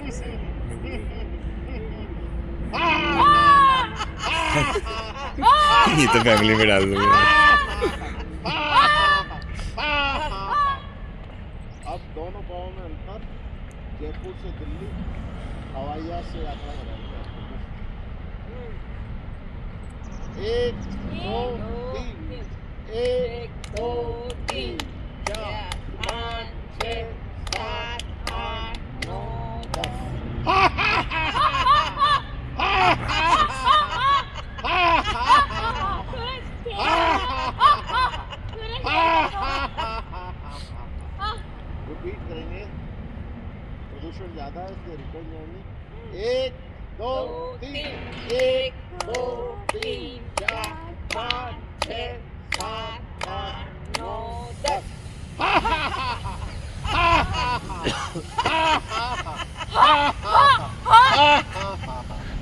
ये तो फैमिली में डाल दूंगा। अब दोनों गाँव में अंतर, जयपुर से दिल्ली हवाई जहाज से यात्रा करेंगे। 1 2 3 1 2 3 4 5 6 7 8 9 10। रिपीट करेंगे, प्रदूषण ज्यादा है इसलिए रिटर्न जाएंगे। 1 2 3 1 2 3 4 5 6 7 8 9 10।